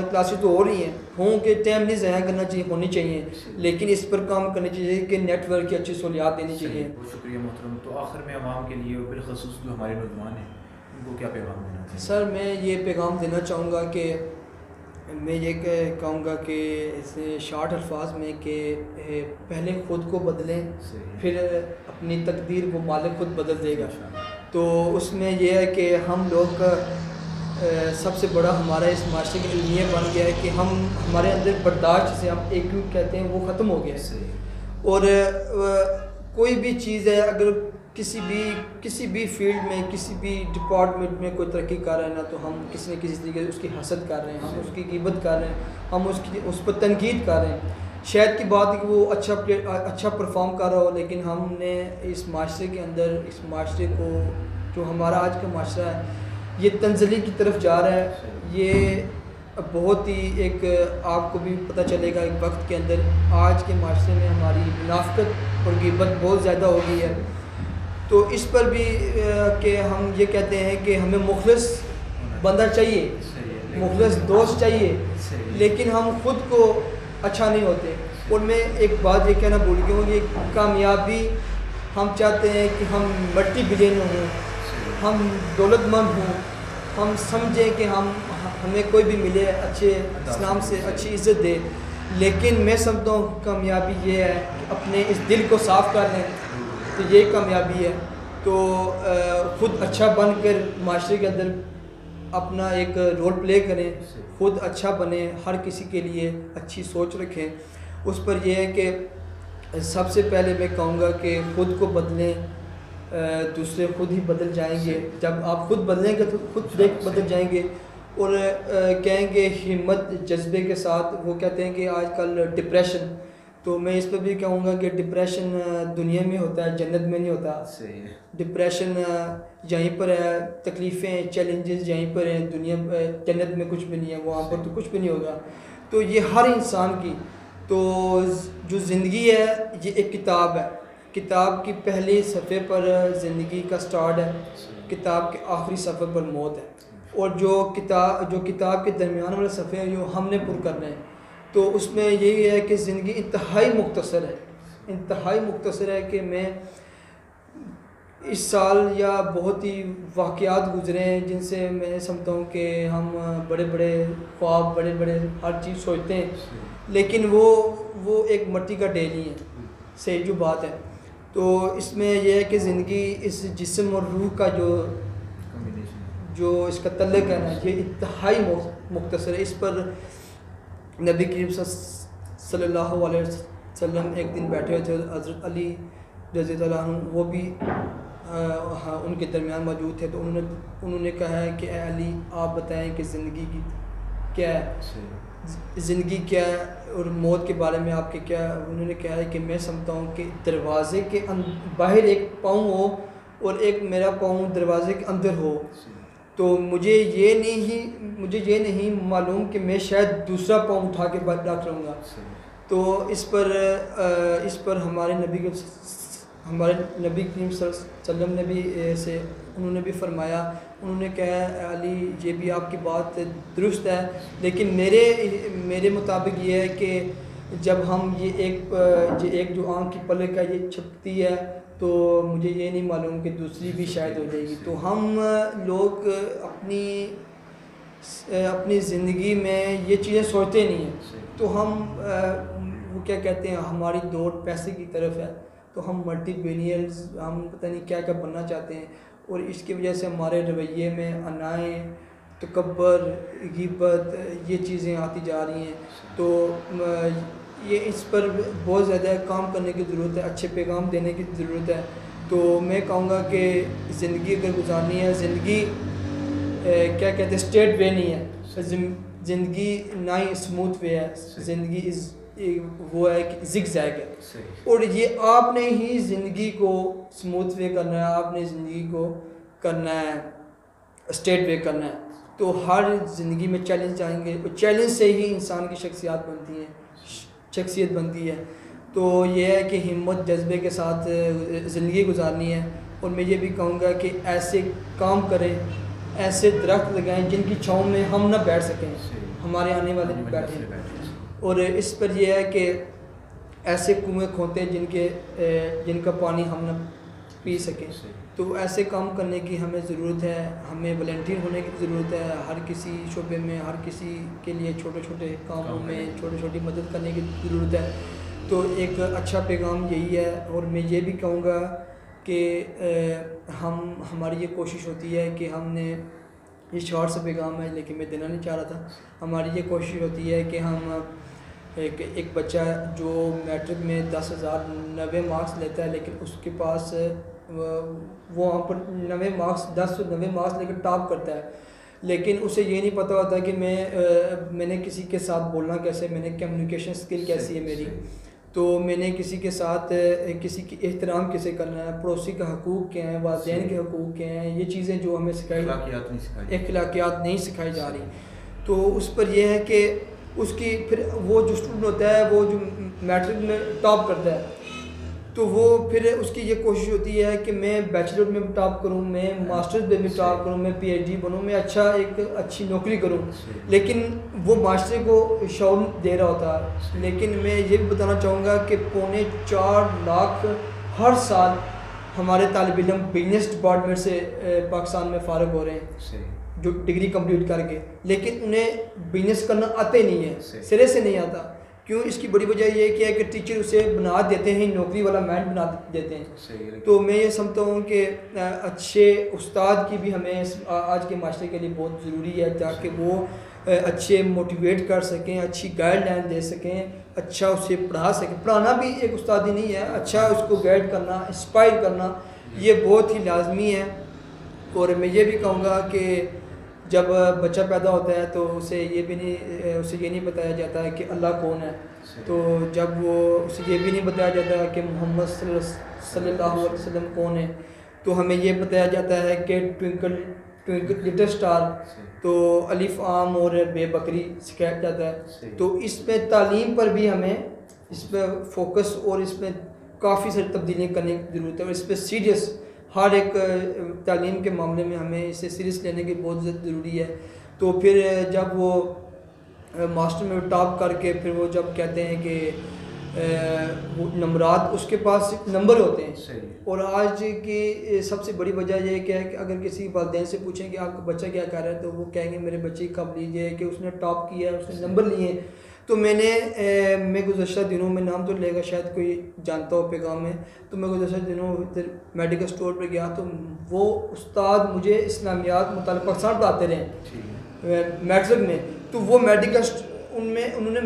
کلاسز تو ہو رہی ہیں، ہوں کہ ٹائم نہیں ضائع کرنا چاہیے، ہونی چاہیے، لیکن اس پر کام کرنی چاہیے کہ نیٹ ورک کی اچھی سہولیات دینی چاہیے. بہت شکریہ محترم. تو آخر میں عوام کے لیے اور بالخصوص جو ہمارے نوجوان ہیں ان کو کیا پیغام دینا چاہیے؟ سر میں یہ پیغام دینا چاہوں گا کہ میں یہ کہوں گا کہ اس شارٹ الفاظ میں کہ پہلے خود کو بدلیں، پھر اپنی تقدیر وہ مالک خود بدل دے گا. تو اس میں یہ ہے کہ ہم لوگ سب سے بڑا ہمارا اس معاشرے کا المیہ بن گیا ہے کہ ہمارے اندر برداشت سے ہم ایک کہتے ہیں وہ ختم ہو گیا ہے. اور کوئی بھی چیز ہے، اگر کسی بھی فیلڈ میں، کسی بھی ڈپارٹمنٹ میں کوئی ترقی کر رہے ہیں نا، تو ہم کسی نہ کسی طریقے سے اس کی حسد کر رہے ہیں، ہم اس کی غیبت کر رہے ہیں، ہم اس پر تنقید کر رہے ہیں. شاید کی بات ہے کہ وہ اچھا پرفارم کر رہا ہو، لیکن ہم نے اس معاشرے کے اندر، اس معاشرے کو جو ہمارا آج کا معاشرہ ہے یہ تنزلی کی طرف جا رہا ہے. یہ بہت ہی ایک آپ کو بھی پتہ چلے گا ایک وقت کے اندر آج کے معاشرے میں ہماری منافقت اور غیبت بہت زیادہ ہو گئی ہے. تو اس پر بھی کہ ہم یہ کہتے ہیں کہ ہمیں مخلص بندہ چاہیے، مخلص دوست چاہیے، لیکن ہم خود کو اچھا نہیں ہوتے. اور میں ایک بات یہ کہنا بھول گیا ہوں، یہ کامیابی ہم چاہتے ہیں کہ ہم ملٹی بلینئر ہوں، ہم دولت مند ہوں، ہم سمجھیں کہ ہمیں کوئی بھی ملے اچھے اسلام سے اچھی عزت دے. لیکن میں سمجھتا ہوں کامیابی یہ ہے کہ اپنے اس دل کو صاف کر لیں، تو یہ کامیابی ہے. تو خود اچھا بن کر معاشرے کے اندر اپنا ایک رول پلے کریں، خود اچھا بنیں، ہر کسی کے لیے اچھی سوچ رکھیں. اس پر یہ ہے کہ سب سے پہلے میں کہوں گا کہ خود کو بدلیں، دوسرے خود ہی بدل جائیں گے. جب آپ خود بدلیں گے تو خود بدل جائیں گے. اور کہیں گے ہمت جذبے کے ساتھ، وہ کہتے ہیں کہ آج کل ڈپریشن، تو میں اس پہ بھی کہوں گا کہ ڈپریشن دنیا میں ہوتا ہے، جنت میں نہیں ہوتا. ڈپریشن یہیں پر ہے، تکلیفیں چیلنجز یہیں پر ہیں، دنیا جنت میں کچھ بھی نہیں ہے، وہاں پر تو کچھ بھی نہیں ہوگا. تو یہ ہر انسان کی، تو جو زندگی ہے یہ ایک کتاب ہے. کتاب کی پہلی صفحے پر زندگی کا سٹارٹ ہے، کتاب کے آخری صفحے پر موت ہے. اور جو کتاب کے درمیان والے صفحے ہیں جو ہم نے پر کرنے ہیں، تو اس میں یہی ہے کہ زندگی انتہائی مختصر ہے کہ میں اس سال یا بہت ہی واقعات گزرے ہیں جن سے میں سمجھتا ہوں کہ ہم بڑے بڑے خواب، بڑے بڑے ہر چیز سوچتے ہیں، لیکن وہ ایک مٹی کا ڈیلی ہے. صحیح جو بات ہے. تو اس میں یہ ہے کہ زندگی اس جسم اور روح کا جو اس کا تعلق ہے نا، یہ انتہائی مختصر ہے. اس پر نبی کریم صلی اللہ علیہ وسلم ایک دن بیٹھے ہوئے تھے، حضرت علی رضی اللہ عنہ وہ بھی ہاں ان کے درمیان موجود تھے، تو انہوں نے کہا ہے کہ اے علی آپ بتائیں کہ زندگی کی کیا ہے، زندگی کیا ہے اور موت کے بارے میں آپ کے کیا. انہوں نے کہا ہے کہ میں سمجھتا ہوں کہ دروازے کے باہر ایک پاؤں ہو اور ایک میرا پاؤں دروازے کے اندر ہو، تو مجھے یہ نہیں معلوم کہ میں شاید دوسرا پاؤں اٹھا کے رکھ لوں گا. تو اس پر ہمارے نبی کریم صلی اللہ علیہ وسلم نے بھی انہوں نے بھی فرمایا، انہوں نے کہا علی یہ بھی آپ کی بات درست ہے، لیکن میرے مطابق یہ ہے کہ جب ہم یہ ایک جو آنکھ کی پلک ہے یہ چھپتی ہے تو مجھے یہ نہیں معلوم کہ دوسری بھی شاید ہو جائے گی. تو ہم لوگ اپنی زندگی میں یہ چیزیں سوچتے نہیں ہیں، تو ہم وہ کیا کہتے ہیں ہماری دوڑ پیسے کی طرف ہے، تو ہم ملٹی بلینئرز ہم پتہ نہیں کیا کیا بننا چاہتے ہیں، اور اس کی وجہ سے ہمارے رویے میں انائیں، تکبر، غیبت یہ چیزیں آتی جا رہی ہیں. تو یہ اس پر بہت زیادہ کام کرنے کی ضرورت ہے، اچھے پیغام دینے کی ضرورت ہے. تو میں کہوں گا کہ زندگی اگر گزارنی ہے، زندگی کیا کہتے ہیں اسٹریٹ وے نہیں ہے، زندگی نہ ہی اسموتھ وے ہے، زندگی وہ ہے کہ زگ زیگ ہے، اور یہ آپ نے ہی زندگی کو اسموتھ وے کرنا ہے، آپ نے زندگی کو کرنا ہے اسٹریٹ وے کرنا ہے. تو ہر زندگی میں چیلنج آئیں گے، اور چیلنج سے ہی انسان کی شخصیت بنتی ہے. تو یہ ہے کہ ہمت جذبے کے ساتھ زندگی گزارنی ہے، اور میں یہ بھی کہوں گا کہ ایسے کام کریں، ایسے درخت لگائیں جن کی چھاؤں میں ہم نہ بیٹھ سکیں، ہمارے آنے والے بیٹھیں. اور اس پر یہ ہے کہ ایسے کنویں کھودیں جن کا پانی ہم نہ پی سکیں. تو ایسے کام کرنے کی ہمیں ضرورت ہے، ہمیں والنٹیئر ہونے کی ضرورت ہے، ہر کسی شعبے میں ہر کسی کے لیے چھوٹے چھوٹے کاموں میں چھوٹی چھوٹی مدد کرنے کی ضرورت ہے. تو ایک اچھا پیغام یہی ہے. اور میں یہ بھی کہوں گا کہ ہماری یہ کوشش ہوتی ہے کہ ہم نے یہ شارٹ سا پیغام ہے لیکن میں دینا نہیں چاہ رہا تھا، ہماری یہ کوشش ہوتی ہے کہ ہم ایک بچہ جو میٹرک میں 10,090 مارکس لیتا ہے، لیکن اس کے پاس وہ وہاں پر 90 مارکس 1090 مارکس لے کر ٹاپ کرتا ہے، لیکن اسے یہ نہیں پتہ ہوتا کہ میں نے کسی کے ساتھ بولنا کیسے، میں نے کمیونیکیشن اسکل کیسی ہے میری، تو میں نے کسی کے ساتھ کسی کی احترام کیسے کرنا ہے، پڑوسی کا حقوق کیا ہیں، والدین کے حقوق کیا ہیں، یہ چیزیں جو ہمیں اخلاقیات نہیں سکھائی جا رہی. تو اس پر یہ ہے کہ اس کی پھر وہ جو اسٹوڈنٹ ہوتا ہے وہ جو میٹرک میں ٹاپ کرتا ہے، تو وہ پھر اس کی یہ کوشش ہوتی ہے کہ میں بیچلر میں ٹاپ کروں، میں ماسٹرز میں ٹاپ کروں، میں پی ایچ ڈی بنوں، میں اچھی نوکری کروں، لیکن وہ معاشرے کو شعور دے رہا ہوتا ہے. لیکن میں یہ بھی بتانا چاہوں گا کہ 4.25 لاکھ ہر سال ہمارے طالب علم بزنس ڈپارٹمنٹ سے پاکستان میں فارغ ہو رہے ہیں جو ڈگری کمپلیٹ کر کے، لیکن انہیں بزنس کرنا آتے نہیں ہے، سرے سے نہیں آتا. کیوں؟ اس کی بڑی وجہ یہ کیا ہے کہ ٹیچر اسے بنا دیتے ہیں، نوکری والا مینڈ بنا دیتے ہیں. تو میں یہ سمجھتا ہوں کہ اچھے استاد کی بھی ہمیں آج کے معاشرے کے لیے بہت ضروری ہے، تاکہ وہ اچھے موٹیویٹ کر سکیں، اچھی گائیڈ لائن دے سکیں، اچھا اسے پڑھا سکیں. پڑھانا بھی ایک استادی نہیں ہے، اچھا اس کو گائیڈ کرنا، انسپائر کرنا، یہ بہت ہی لازمی ہے. اور میں یہ بھی کہوں گا کہ جب بچہ پیدا ہوتا ہے تو اسے یہ نہیں بتایا جاتا ہے کہ اللہ کون ہے، تو جب اسے یہ بھی نہیں بتایا جاتا ہے کہ محمد صلی اللہ علیہ وسلم کون ہے، تو ہمیں یہ بتایا جاتا ہے کہ ٹوئنکل لٹل اسٹار، تو الف عام اور بے بکری سکھایا جاتا ہے. تو اس میں تعلیم پر بھی ہمیں اس پہ فوکس اور اس میں کافی ساری تبدیلیاں کرنے کی ضرورت ہے، اور اس پہ سیریس ہر ایک تعلیم کے معاملے میں ہمیں اسے سیریس لینے کی بہت ضروری ہے. تو پھر جب وہ ماسٹر میں ٹاپ کر کے پھر وہ جب کہتے ہیں کہ وہ نمبرات اس کے پاس نمبر ہوتے ہیں، اور آج کی سب سے بڑی وجہ یہ ہے کہ اگر کسی والدین سے پوچھیں کہ آپ کا بچہ کیا کر رہا ہے تو وہ کہیں گے میرے بچے کی قابلیت یہ ہے کہ اس نے ٹاپ کیا ہے، اس نے نمبر لیے. تو میں گزشتہ دنوں میں نام تو لے گا شاید کوئی جانتا ہو پیغام میں، تو میں گزشتہ دنوں میڈیکل اسٹور پہ گیا تو وہ استاد مجھے اسلامیات متعلق پاکستان پڑھاتے رہے میٹرک میں، تو وہ انہوں نے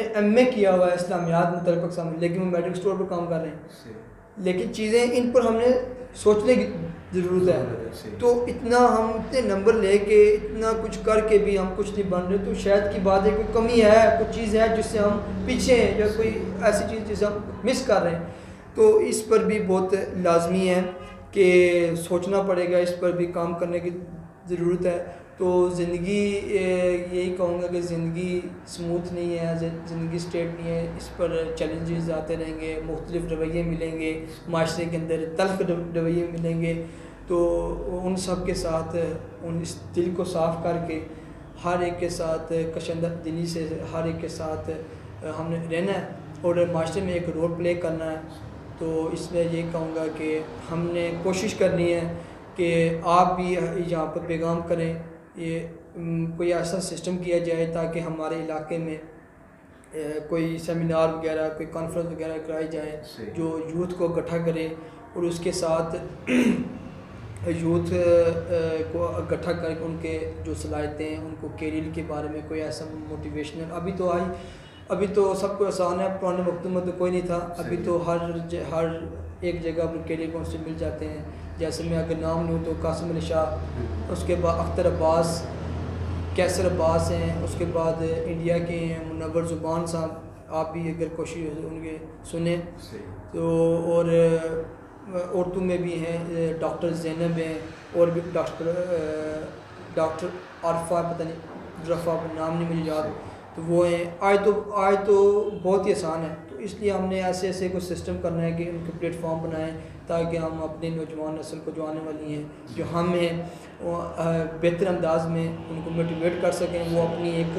ایم اے کیا ہوا ہے اسلامیات متعلق پاکستان میں، لیکن وہ میڈیکل اسٹور پہ کام کر رہے ہیں. لیکن چیزیں ان پر ہم نے سوچنے کی ضرورت ہے. تو اتنا ہم اتنے نمبر لے کے اتنا کچھ کر کے بھی ہم کچھ نہیں بن رہے, تو شاید کی بات ہے کوئی کمی ہے, کوئی چیز ہے جس سے ہم پیچھے ہیں, یا کوئی ایسی چیز جسے ہم مس کر رہے ہیں. تو اس پر بھی بہت لازمی ہے کہ سوچنا پڑے گا, اس پر بھی کام کرنے کی ضرورت ہے. تو زندگی یہی کہوں گا کہ زندگی سموتھ نہیں ہے, زندگی اسٹریٹ نہیں ہے, اس پر چیلنجز آتے رہیں گے, مختلف رویے ملیں گے معاشرے کے اندر, تلخ رویے ملیں گے. تو ان سب کے ساتھ ان اس دل کو صاف کر کے ہر ایک کے ساتھ کشندہ دلی سے ہر ایک کے ساتھ ہم نے رہنا ہے اور معاشرے میں ایک رول پلے کرنا ہے. تو اس میں یہ کہوں گا کہ ہم نے کوشش کرنی ہے کہ آپ بھی یہاں پر پیغام کریں, یہ کوئی ایسا سسٹم کیا جائے تاکہ ہمارے علاقے میں کوئی سیمینار وغیرہ, کوئی کانفرنس وغیرہ کرائی جائے جو یوتھ کو اکٹھا کرے, اور اس کے ساتھ یوتھ کو اکٹھا کر کے ان کے جو صلاحیتیں ہیں ان کو کیریئر کے بارے میں کوئی ایسا موٹیویشنل, ابھی تو سب کو آسان ہے, پرانے وقتوں میں تو کوئی نہیں تھا. ابھی تو ہر ایک جگہ اپنے کیریئر کو سے مل جاتے ہیں. جیسے میں اگر نام لوں تو قاسم علی شاہ, اس کے بعد اختر عباس, کیسر عباس ہیں, اس کے بعد انڈیا کے ہیں منور زبان صاحب, آپ بھی اگر کوشش ان کے سنیں تو. اور اردو میں بھی ہیں ڈاکٹر زینب ہیں, اور بھی ڈاکٹر عارفہ, پتہ نہیں رفع نام نہیں مجھے یاد, تو وہ ہیں. آج تو بہت ہی آسان ہے, تو اس لیے ہم نے ایسے کوئی سسٹم کرنا ہے کہ ان کے پلیٹ فارم بنائیں تاکہ ہم اپنے نوجوان نسل کو جو آنے والی ہیں جو ہم ہیں وہ بہتر انداز میں ان کو موٹیویٹ کر سکیں, وہ اپنی ایک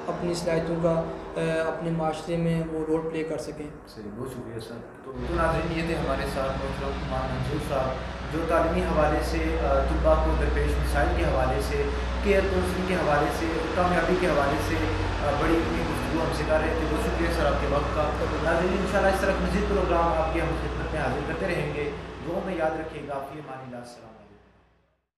اپنی صلاحیتوں کا اپنے معاشرے میں وہ رول پلے کر سکیں. صحیح, بہت شکریہ سر. تو ناظرین یہ تھے ہمارے ساتھ محترم عثمان منظور صاحب جو تعلیمی حوالے سے, طلباء کو درپیش مسائل کے حوالے سے, کیئر کونسلنگ کے حوالے سے, کامیابی کے حوالے سے بڑی اپنی گفتگو ہم سے کر رہے تھے. بہت شکریہ سر آپ کے وقت کا. ناظرین انشاءاللہ اس طرح مزید پروگرام آپ کے ہم خدمت میں حاضر کرتے رہیں گے. دعاؤں میں یاد رکھیے گا. آپ کی امان اللہ. السلام علیکم.